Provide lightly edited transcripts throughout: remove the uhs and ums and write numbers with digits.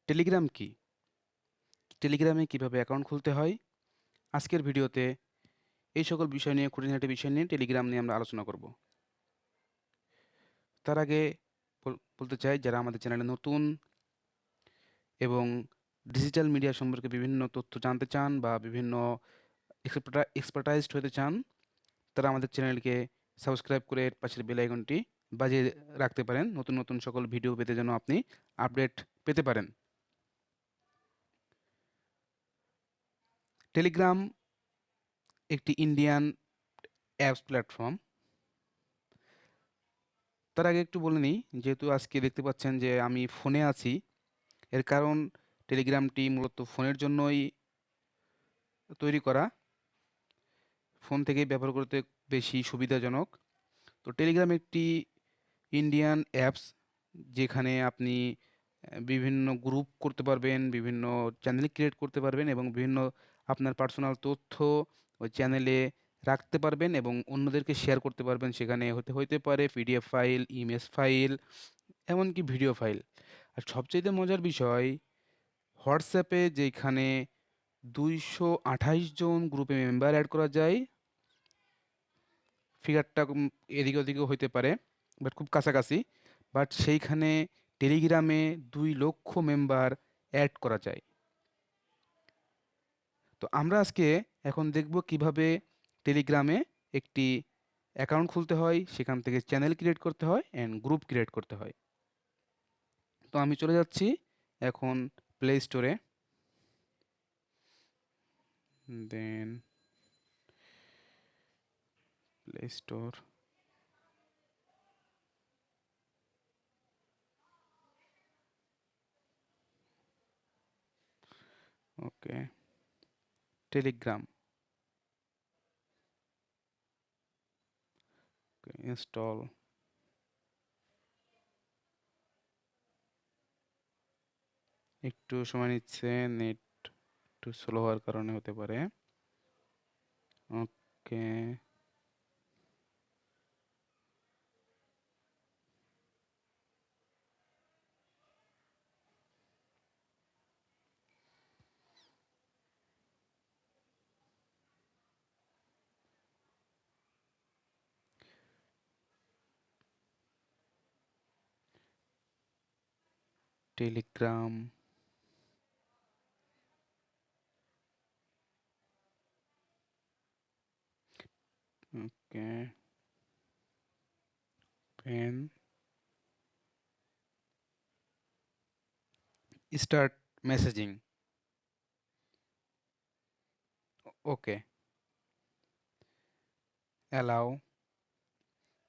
Telegram কি? টেলিগ্রামে কিভাবে অ্যাকাউন্ট খুলতে হয়? আজকের ভিডিওতে এই সকল বিষয় নিয়ে খুঁটিনাটি বিষয় নিয়ে টেলিগ্রাম নিয়ে আমরা আলোচনা করব। তার আগে বলতে চাই যারা আমাদের চ্যানেলে নতুন এবং ডিজিটাল মিডিয়া সম্পর্কে বিভিন্ন তথ্য জানতে চান বা বিভিন্ন এক্সপার্টাইজড হতে চান, তারা আমাদের চ্যানেলকে সাবস্ক্রাইব করে এর পাশের বেল আইকনটি বাজিয়ে রাখতে পারেন নতুন নতুন সকল ভিডিও পেতে যেন আপনি আপডেট পেতে পারেন। টেলিগ্রাম একটি ইন্ডিয়ান অ্যাপস প্ল্যাটফর্ম। তার আগে একটু বলে নিই, যেহেতু আজকে দেখতে পাচ্ছেন যে আমি ফোনে আছি, এর কারণ টেলিগ্রামটি মূলত ফোনের জন্যই তৈরি করা। ফোন থেকেই ব্যবহার করতে বেশি সুবিধাজনক। তো টেলিগ্রাম একটি ইন্ডিয়ান অ্যাপস, যেখানে আপনি বিভিন্ন গ্রুপ করতে পারবেন, বিভিন্ন চ্যানেল ক্রিয়েট করতে পারবেন এবং বিভিন্ন আপনার পার্সোনাল তথ্য ওই চ্যানেলে রাখতে পারবেন এবং অন্যদেরকে শেয়ার করতে পারবেন। সেখানে হতে হইতে পারে পিডিএফ ফাইল, ইমেজ ফাইল, এমনকি ভিডিও ফাইল। আর সবচাইতে মজার বিষয়, হোয়াটসঅ্যাপে যেখানে 228 জন গ্রুপে মেম্বার অ্যাড করা যায়, ফিগারটা এদিকে ওদিকেও হইতে পারে, বাট খুব কাছাকাছি। বাট সেইখানে টেলিগ্রামে 2 লক্ষ মেম্বার অ্যাড করা যায়। তো আমরা আজকে এখন দেখব কিভাবে টেলিগ্রামে একটি অ্যাকাউন্ট খুলতে হয়, সেখান থেকে চ্যানেল ক্রিয়েট করতে হয় অ্যান্ড গ্রুপ ক্রিয়েট করতে হয়। তো আমি চলে যাচ্ছি এখন প্লে স্টোরে, দেন প্লে স্টোর। ওকে, টেলিগ্রাম ইনস্টল। একটু সময় নিচ্ছে, নেট একটু স্লো হওয়ার কারণে হতে পারে। ওকে, টেলিগ্রাম। ওকে, পেন, স্টার্ট মেসেজিং। ওকে, অ্যালাউ।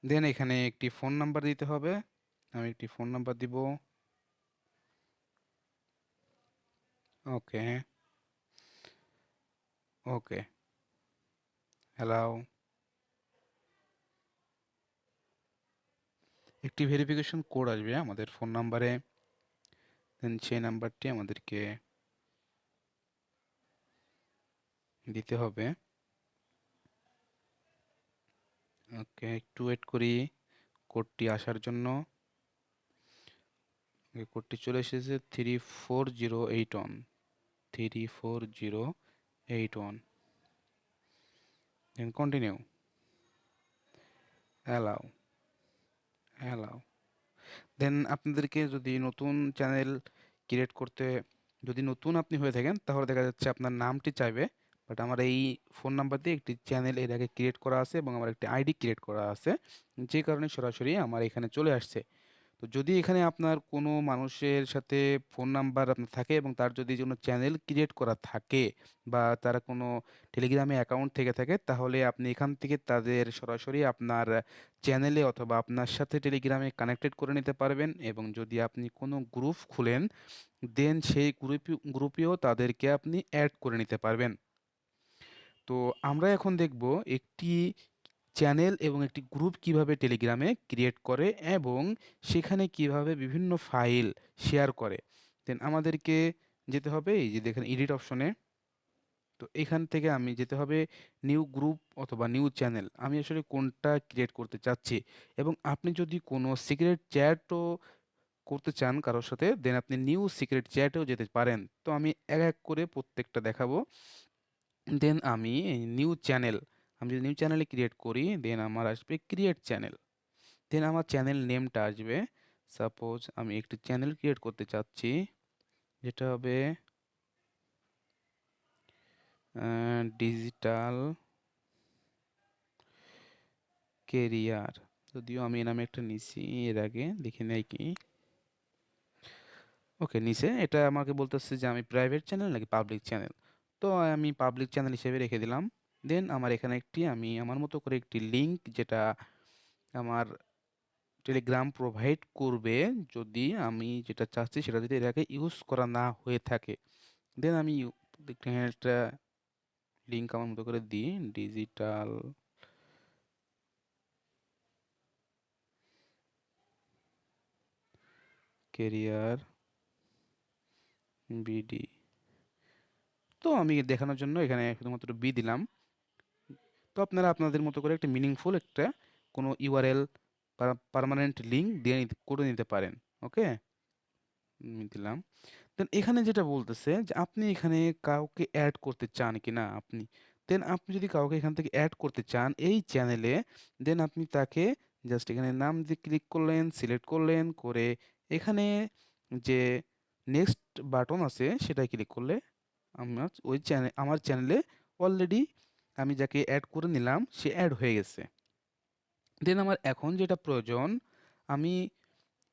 দেন এখানে একটি ফোন নাম্বার দিতে হবে, আমি একটি ফোন নাম্বার দিব। ওকে, ওকে, অ্যালাউ। একটি ভেরিফিকেশন কোড আসবে আমাদের ফোন নাম্বারে, দেন সেই নাম্বারটি আমাদেরকে দিতে হবে। ওকে, একটু ওয়েট করি কোডটি আসার জন্য। কোডটি চলে এসেছে 34081, 34081। Then continue, allow, allow. Then আপনাদেরকে যদি নতুন চ্যানেল ক্রিয়েট করতে, যদি নতুন আপনি হয়ে থাকেন, তাহলে দেখা যাচ্ছে আপনার নামটি চাইবে। বাট আমার এই ফোন নাম্বার দিয়ে একটি চ্যানেল এর আগে ক্রিয়েট করা আছে এবং আমার একটি আইডি ক্রিয়েট করা আছে, যে কারণে সরাসরি আমার এখানে চলে আসছে। তো যদি এখানে আপনার কোনো মানুষের সাথে ফোন নাম্বার আপনার থাকে এবং তার যদি কোনো চ্যানেল ক্রিয়েট করা থাকে বা তারা কোনো টেলিগ্রামে অ্যাকাউন্ট থেকে থাকে, তাহলে আপনি এখান থেকে তাদের সরাসরি আপনার চ্যানেলে অথবা আপনার সাথে টেলিগ্রামে কানেক্টেড করে নিতে পারবেন। এবং যদি আপনি কোনো গ্রুপ খুলেন, দেন সেই গ্রুপেও তাদেরকে আপনি অ্যাড করে নিতে পারবেন। তো আমরা এখন দেখব একটি চ্যানেল এবং একটি গ্রুপ কিভাবে টেলিগ্রামে ক্রিয়েট করে এবং সেখানে কিভাবে বিভিন্ন ফাইল শেয়ার করে। দেন আমাদেরকে যেতে হবে এই যে দেখেন এডিট অপশনে। তো এখান থেকে আমি যেতে হবে নিউ গ্রুপ অথবা নিউ চ্যানেল, আমি আসলে কোনটা ক্রিয়েট করতে চাচ্ছি। এবং আপনি যদি কোনো সিক্রেট চ্যাটও করতে চান কারোর সাথে, দেন আপনি নিউ সিক্রেট চ্যাটেও যেতে পারেন। তো আমি এক এক করে প্রত্যেকটা দেখাবো। দেন আমি নিউ চ্যানেল, আমি যদি নিউ চ্যানেলে ক্রিয়েট করি, দেন আমার আসবে ক্রিয়েট চ্যানেল। দেন আমার চ্যানেল নেমটা আসবে, সাপোজ আমি একটি চ্যানেল ক্রিয়েট করতে চাচ্ছি, যেটা হবে ডিজিটাল কেরিয়ার। যদিও আমি এ নামে একটা নিছি এর আগে, দেখি নাই কি। ওকে, নিচে এটা আমাকে বলতেছে যে আমি প্রাইভেট চ্যানেল নাকি পাবলিক চ্যানেল। তো আমি পাবলিক চ্যানেল হিসেবে রেখে দিলাম। দেন আমার এখানে একটি, আমি আমার মতো করে একটি লিঙ্ক, যেটা আমার টেলিগ্রাম প্রোভাইড করবে যদি আমি যেটা চাচ্ছি সেটা যদি এর আগে ইউজ করা না হয়ে থাকে। দেন আমি এখানে একটা লিঙ্ক আমার মতো করে দিই, ডিজিটাল কেরিয়ার বিডি। তো আমি দেখানোর জন্য এখানে শুধুমাত্র বি দিলাম। তো আপনারা আপনাদের মতো করে একটা মিনিংফুল একটা কোনো ইউআরএল পার্মানেন্ট লিঙ্ক দিয়ে করে নিতে পারেন। ওকে, দিলাম। দেন এখানে যেটা বলতেছে যে আপনি এখানে কাউকে অ্যাড করতে চান কিনা আপনি। দেন আপনি যদি কাউকে এখান থেকে অ্যাড করতে চান এই চ্যানেলে, দেন আপনি তাকে জাস্ট এখানে নাম দিয়ে ক্লিক করলেন, সিলেক্ট করলেন, করে এখানে যে নেক্সট বাটন আছে সেটাই ক্লিক করলে আমার ওই চ্যানেল, আমার চ্যানেলে অলরেডি আমি যাকে অ্যাড করে নিলাম সে অ্যাড হয়ে গেছে। দেন আমার এখন যেটা প্রয়োজন, আমি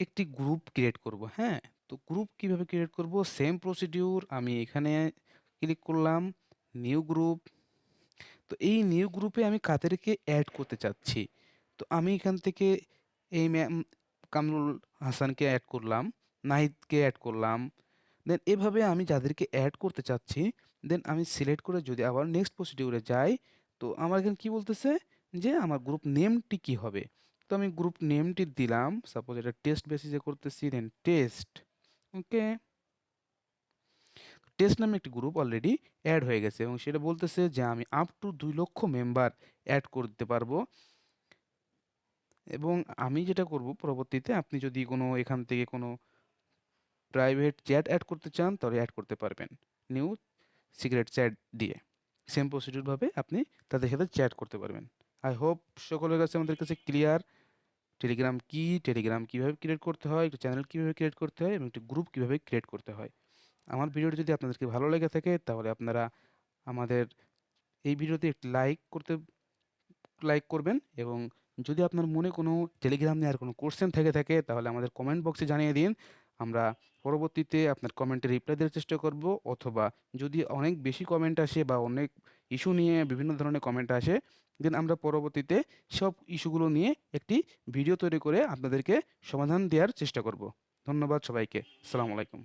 একটি গ্রুপ ক্রিয়েট করব। হ্যাঁ, তো গ্রুপ কিভাবে ক্রিয়েট করব, সেম প্রসিডিউর। আমি এখানে ক্লিক করলাম, নিউ গ্রুপ। তো এই নিউ গ্রুপে আমি কাদেরকে অ্যাড করতে চাচ্ছি, তো আমি এখান থেকে এই ম্যাম কামরুল হাসানকে অ্যাড করলাম, নাহিদকে অ্যাড করলাম। দেন এভাবে আমি যাদেরকে অ্যাড করতে চাচ্ছি, দেন আমি সিলেক্ট করে যদি আবার নেক্সট প্রসিডিউরে যাই, তো আমার এখানে কি বলতেছে যে আমার গ্রুপ নেমটি কি হবে। তো আমি গ্রুপ নেমটি দিলাম, সাপোজ এটা টেস্ট বেসিসে করতেছি, দেন টেস্ট। ওকে, টেস্ট নামে একটি গ্রুপ অলরেডি অ্যাড হয়ে গেছে এবং সেটা বলতেছে যে আমি আপ টু 2 লক্ষ মেম্বার অ্যাড করতে পারবো। এবং আমি যেটা করব পরবর্তীতে, আপনি যদি কোনো এখান থেকে কোনো প্রাইভেট চ্যাট অ্যাড করতে চান তাহলে অ্যাড করতে পারবেন নিউ সিক্রেট চ্যাট দিয়ে। সেম প্রসিডিউর ভাবে আপনি তাদের সাথে চ্যাট করতে পারবেন। আই হোপ সকলের কাছে, আমাদের কাছে ক্লিয়ার টেলিগ্রাম কি, টেলিগ্রাম কিভাবে ক্রিয়েট করতে হয়, একটা চ্যানেল কিভাবে ক্রিয়েট করতে হয় এবং একটি গ্রুপ কিভাবে ক্রিয়েট করতে হয়। আমার ভিডিওটি যদি আপনাদেরকে ভালো লেগে থাকে তাহলে আপনারা আমাদের এই ভিডিওতে একটি লাইক করবেন। এবং যদি আপনার মনে কোনো টেলিগ্রাম নিয়ে আর কোনো কোশ্চেন থেকে থাকে তাহলে আমাদের কমেন্ট বক্সে জানিয়ে দিন। আমরা পরবর্তীতে আপনার কমেন্টে রিপ্লাই দেওয়ার চেষ্টা করব, অথবা যদি অনেক বেশি কমেন্ট আসে বা অনেক ইস্যু নিয়ে বিভিন্ন ধরনের কমেন্ট আসে, দেন আমরা পরবর্তীতে সব ইস্যুগুলো নিয়ে একটি ভিডিও তৈরি করে আপনাদেরকে সমাধান দেওয়ার চেষ্টা করব। ধন্যবাদ সবাইকে। আসসালামু আলাইকুম।